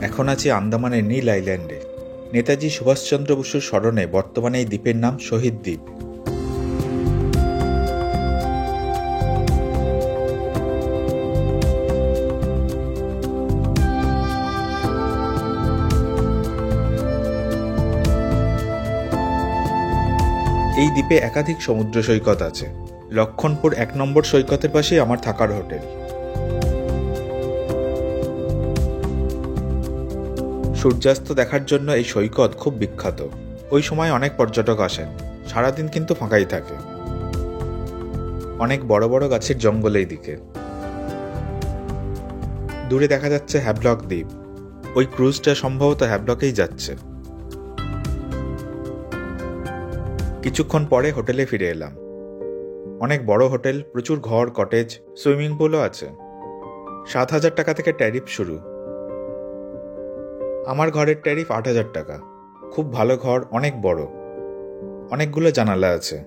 এখন আছি আন্দামানের নীল আইল্যান্ডে। নেতাজি সুভাষচন্দ্র বসুর স্মরণে বর্তমানে এই দ্বীপের নাম শহীদ দ্বীপ। এই দ্বীপে একাধিক সমুদ্র সৈকত আছে। লক্ষণপুর ১ নম্বর সৈকতের পাশেই আমার থাকার হোটেল। সূর্যাস্ত দেখার জন্য এই সৈকত খুব বিখ্যাত। ওই সময় অনেক পর্যটক আসেন, সারাদিন কিন্তু ফাঁকাই থাকে। অনেক বড় বড় গাছের জঙ্গল এই দিকে। দূরে দেখা যাচ্ছে হ্যাভলক দ্বীপ। ওই ক্রুজটা সম্ভবত হ্যাভলকেই যাচ্ছে। কিছুক্ষণ পরে হোটেলে ফিরে এলাম। অনেক বড় হোটেল, প্রচুর ঘর, কটেজ, সুইমিং পুলও আছে। ৭,০০০ টাকা থেকে ট্যারিফ শুরু। আমার ঘরের ট্যারিফ ৮,০০০ টাকা। খুব ভালো ঘর, অনেক বড়, অনেকগুলো জানালা আছে।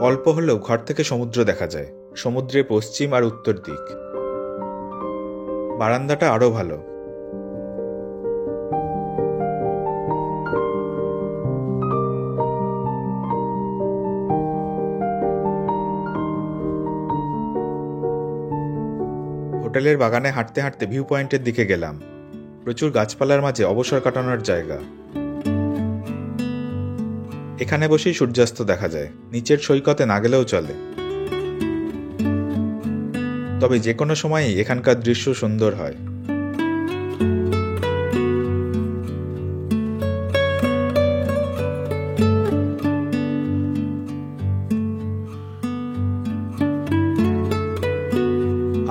অল্প হলেও ঘর থেকে সমুদ্র দেখা যায়, সমুদ্রের পশ্চিম আর উত্তর দিক। বারান্দাটা আরো ভালো। হোটেলের বাগানে হাঁটতে হাঁটতে ভিউ পয়েন্টের দিকে গেলাম। প্রচুর গাছপালার মাঝে অবসর কাটানোর জায়গা। এখানে বসেই সূর্যাস্ত দেখা যায়। নিচের সৈকতে না গেলেও চলে, তবে যে কোনো সময়ই এখানকার দৃশ্য সুন্দর হয়।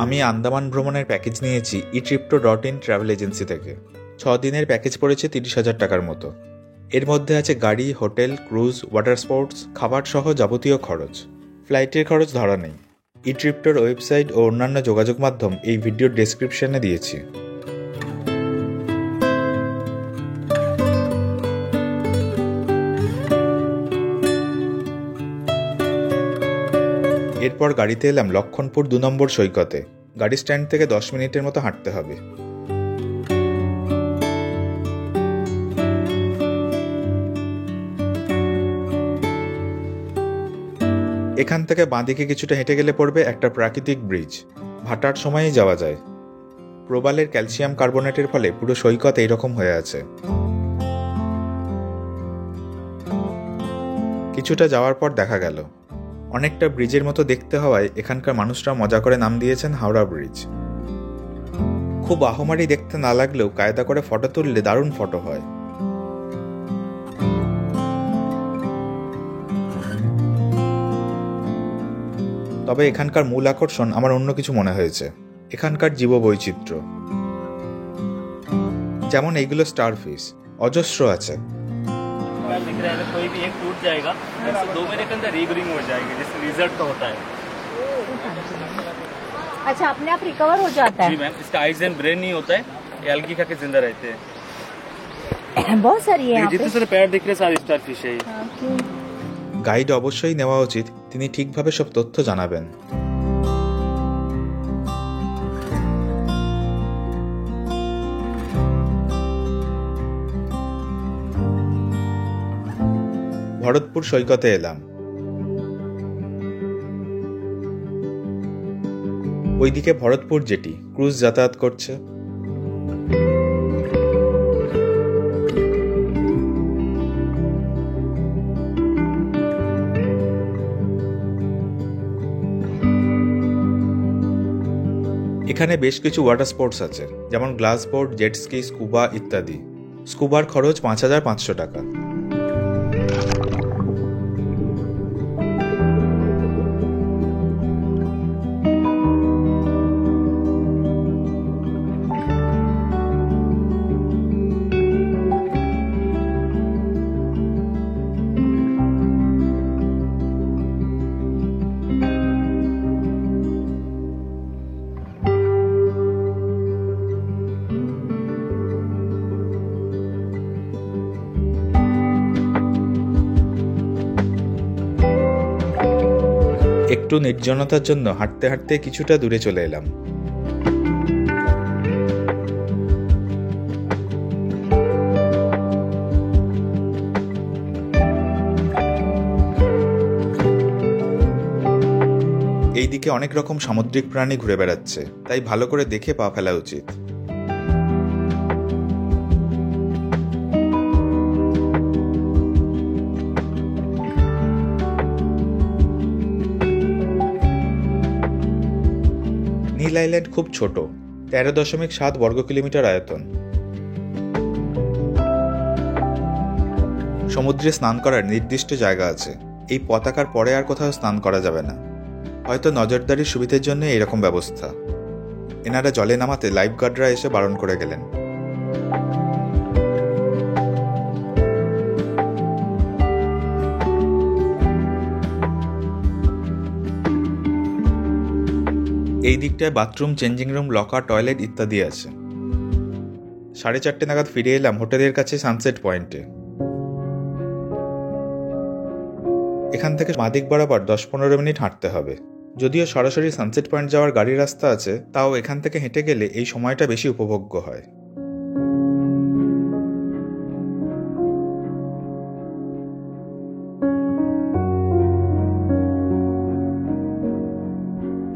আমি আন্দামান ভ্রমণের প্যাকেজ নিয়েছি eTripto.in ট্রাভেল এজেন্সি থেকে। ৬ দিনের প্যাকেজ পড়েছে ৩০,০০০ টাকার মতো। এর মধ্যে আছে গাড়ি, হোটেল, ক্রুজ, ওয়াটার স্পোর্টস, খাবার সহ যাবতীয় খরচ। ফ্লাইটের খরচ ধরা নেই। eTriptoর ওয়েবসাইট ও অন্যান্য যোগাযোগ মাধ্যম এই ভিডিওর ডেসক্রিপশনে দিয়েছি। এরপর গাড়িতে এলাম লক্ষণপুর ২ নম্বর সৈকতে। গাড়ি স্ট্যান্ড থেকে ১০ মিনিটের মতো হাঁটতে হবে। এখান থেকে বাঁদিকে কিছুটা হেঁটে গেলে পড়বে একটা প্রাকৃতিক ব্রিজ। ভাটার সময়ই যাওয়া যায়। প্রবালের ক্যালসিয়াম কার্বনেটের ফলে পুরো সৈকত এইরকম হয়ে আছে। কিছুটা যাওয়ার পর দেখা গেল অনেকটা ব্রিজের মতো দেখতে হওয়ায় এখানকার মানুষরা মজা করে নাম দিয়েছেন হাওড়া ব্রিজ। খুব আহমারি দেখতে না লাগলেও কায়দা করে ফটো তুললে দারুণ ফটো হয়। তবে এখানকার মূল আকর্ষণ আমার অন্য কিছু মনে হয়েছে। এখানকার জীববৈচিত্র্য। যেমন এইগুলো স্টারফিশ, অজস্র আছে। कोई भी एक टूट जाएगा, 2 महीने के अंदर रीग्रोइंग हो जाएगी, जैसे रिजल्ट तो होता है। अच्छा, अपने आप रिकवर हो जाता है? जी मैम, इसका आइज एंड ब्रेन नहीं होता है, ये एल्गी खा के जिंदा रहते हैं। बहुत सारी है। जितने सारे पैर दिख रहे सारे स्टार फिश है। গাইড অবশ্যই নেওয়া উচিত, তিনি ঠিকভাবে সব তথ্য জানাবেন। ভরতপুর সৈকতে এলাম। ওইদিকে ভরতপুর জেটি, ক্রুজ যাতায়াত করছে। এখানে বেশ কিছু ওয়াটার স্পোর্টস আছে, যেমন glass boat, jet ski, scuba ইত্যাদি। স্কুবার খরচ ৫,৫০০ টাকা। একটু নির্জনতার জন্য হাঁটতে হাঁটতে কিছুটা দূরে চলে এলাম। এই দিকে অনেক রকম সামুদ্রিক প্রাণী ঘুরে বেড়াচ্ছে, তাই ভালো করে দেখে পা ফেলা উচিত। নীল আইল্যান্ড খুব ছোট, 13.7 বর্গ কিলোমিটার আয়তন। সমুদ্রে স্নান করার নির্দিষ্ট জায়গা আছে। এই পতাকার পরে আর কোথাও স্নান করা যাবে না। হয়তো নজরদারির সুবিধের জন্য এরকম ব্যবস্থা। এনারা জলে নামাতে লাইফগার্ডরা এসে বারণ করে গেলেন। এই দিকটায় bathroom, changing room, locker, toilet ইত্যাদি আছে। 4:30 নাগাদ ফিরে এলাম হোটেলের কাছে সানসেট পয়েন্টে। এখান থেকে মাদিক বরাবর 10-15 মিনিট হাঁটতে হবে। যদিও সরাসরি সানসেট পয়েন্ট যাওয়ার গাড়ির রাস্তা আছে, তাও এখান থেকে হেঁটে গেলে এই সময়টা বেশি উপভোগ্য হয়।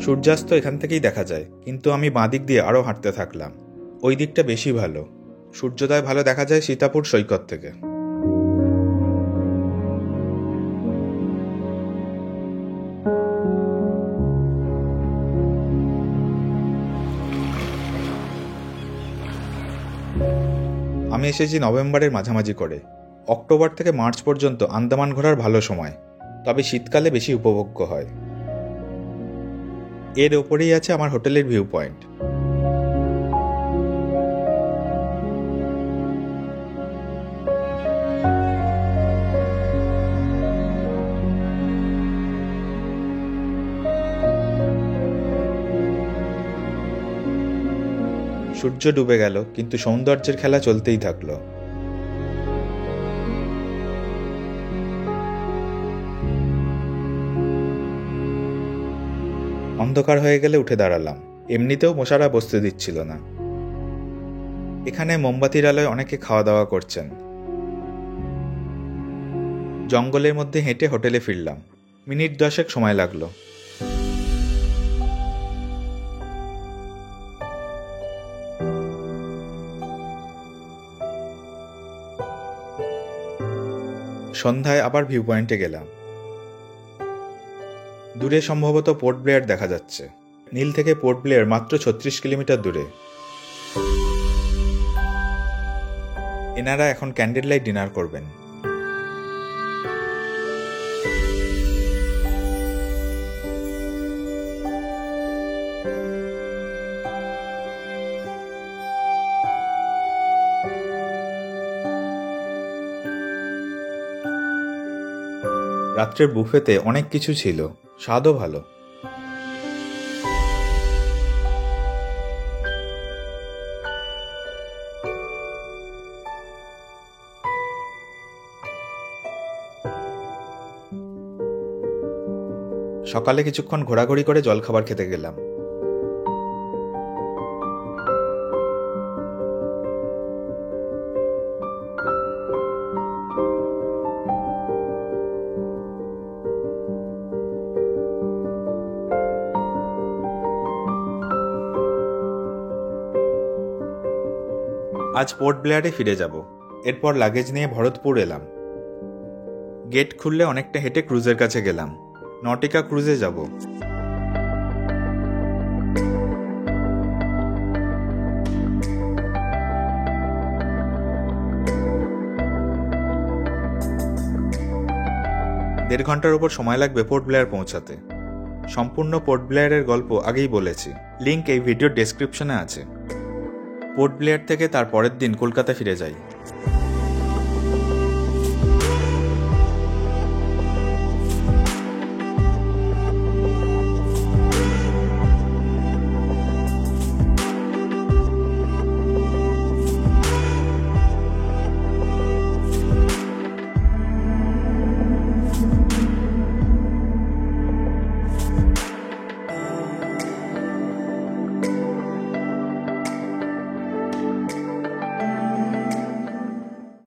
সূর্যাস্ত এখান থেকেই দেখা যায়, কিন্তু আমি বাঁদিক দিয়ে আরও হাঁটতে থাকলাম। ওই দিকটা বেশি ভালো। সূর্যোদয় ভালো দেখা যায় সীতাপুর সৈকত থেকে। আমি এসেছি নভেম্বরের মাঝামাঝি করে। অক্টোবর থেকে মার্চ পর্যন্ত আন্দামান ঘোরার ভালো সময়, তবে শীতকালে বেশি উপভোগ্য হয়। এর ওপরেই আছে আমার হোটেলের ভিউ পয়েন্ট। সূর্য ডুবে গেল, কিন্তু সৌন্দর্যের খেলা চলতেই থাকলো। অন্ধকার হয়ে গেলে উঠে দাঁড়ালাম। এমনিতেও মশারা বসতে দিচ্ছিল না। এখানে মোমবাতির আলোয় অনেকে খাওয়া দাওয়া করছেন। জঙ্গলের মধ্যে হেঁটে হোটেলে ফিরলাম। মিনিট 10 সময় লাগলো। সন্ধ্যায় আবার ভিউ পয়েন্টে গেলাম। দূরে সম্ভবত পোর্ট ব্লেয়ার দেখা যাচ্ছে। নীল থেকে পোর্ট ব্লেয়ার মাত্র 36 কিলোমিটার দূরে। এনারা এখন ক্যান্ডেল লাইট ডিনার করবেন। রাত্রের বুফেতে অনেক কিছু ছিল, স্বাদও ভালো। সকালে কিছুক্ষণ ঘোরাঘুরি করে জলখাবার খেতে গেলাম। আজ পোর্ট ব্লেয়ারে ফিরে যাব। এরপর লাগেজ নিয়ে ভরতপুর এলাম। গেট খুললে অনেকটা হেঁটে ক্রুজের কাছে গেলাম। নটিকা ক্রুজে যাব। দেড় ঘন্টার উপর সময় লাগবে পোর্ট ব্লেয়ার পৌঁছাতে। সম্পূর্ণ পোর্ট ব্লেয়ারের গল্প আগেই বলেছি, লিংক এই ভিডিওর ডেসক্রিপশনে আছে। পোর্ট ব্লেয়ার থেকে তার পরের দিন কলকাতা ফিরে যাই।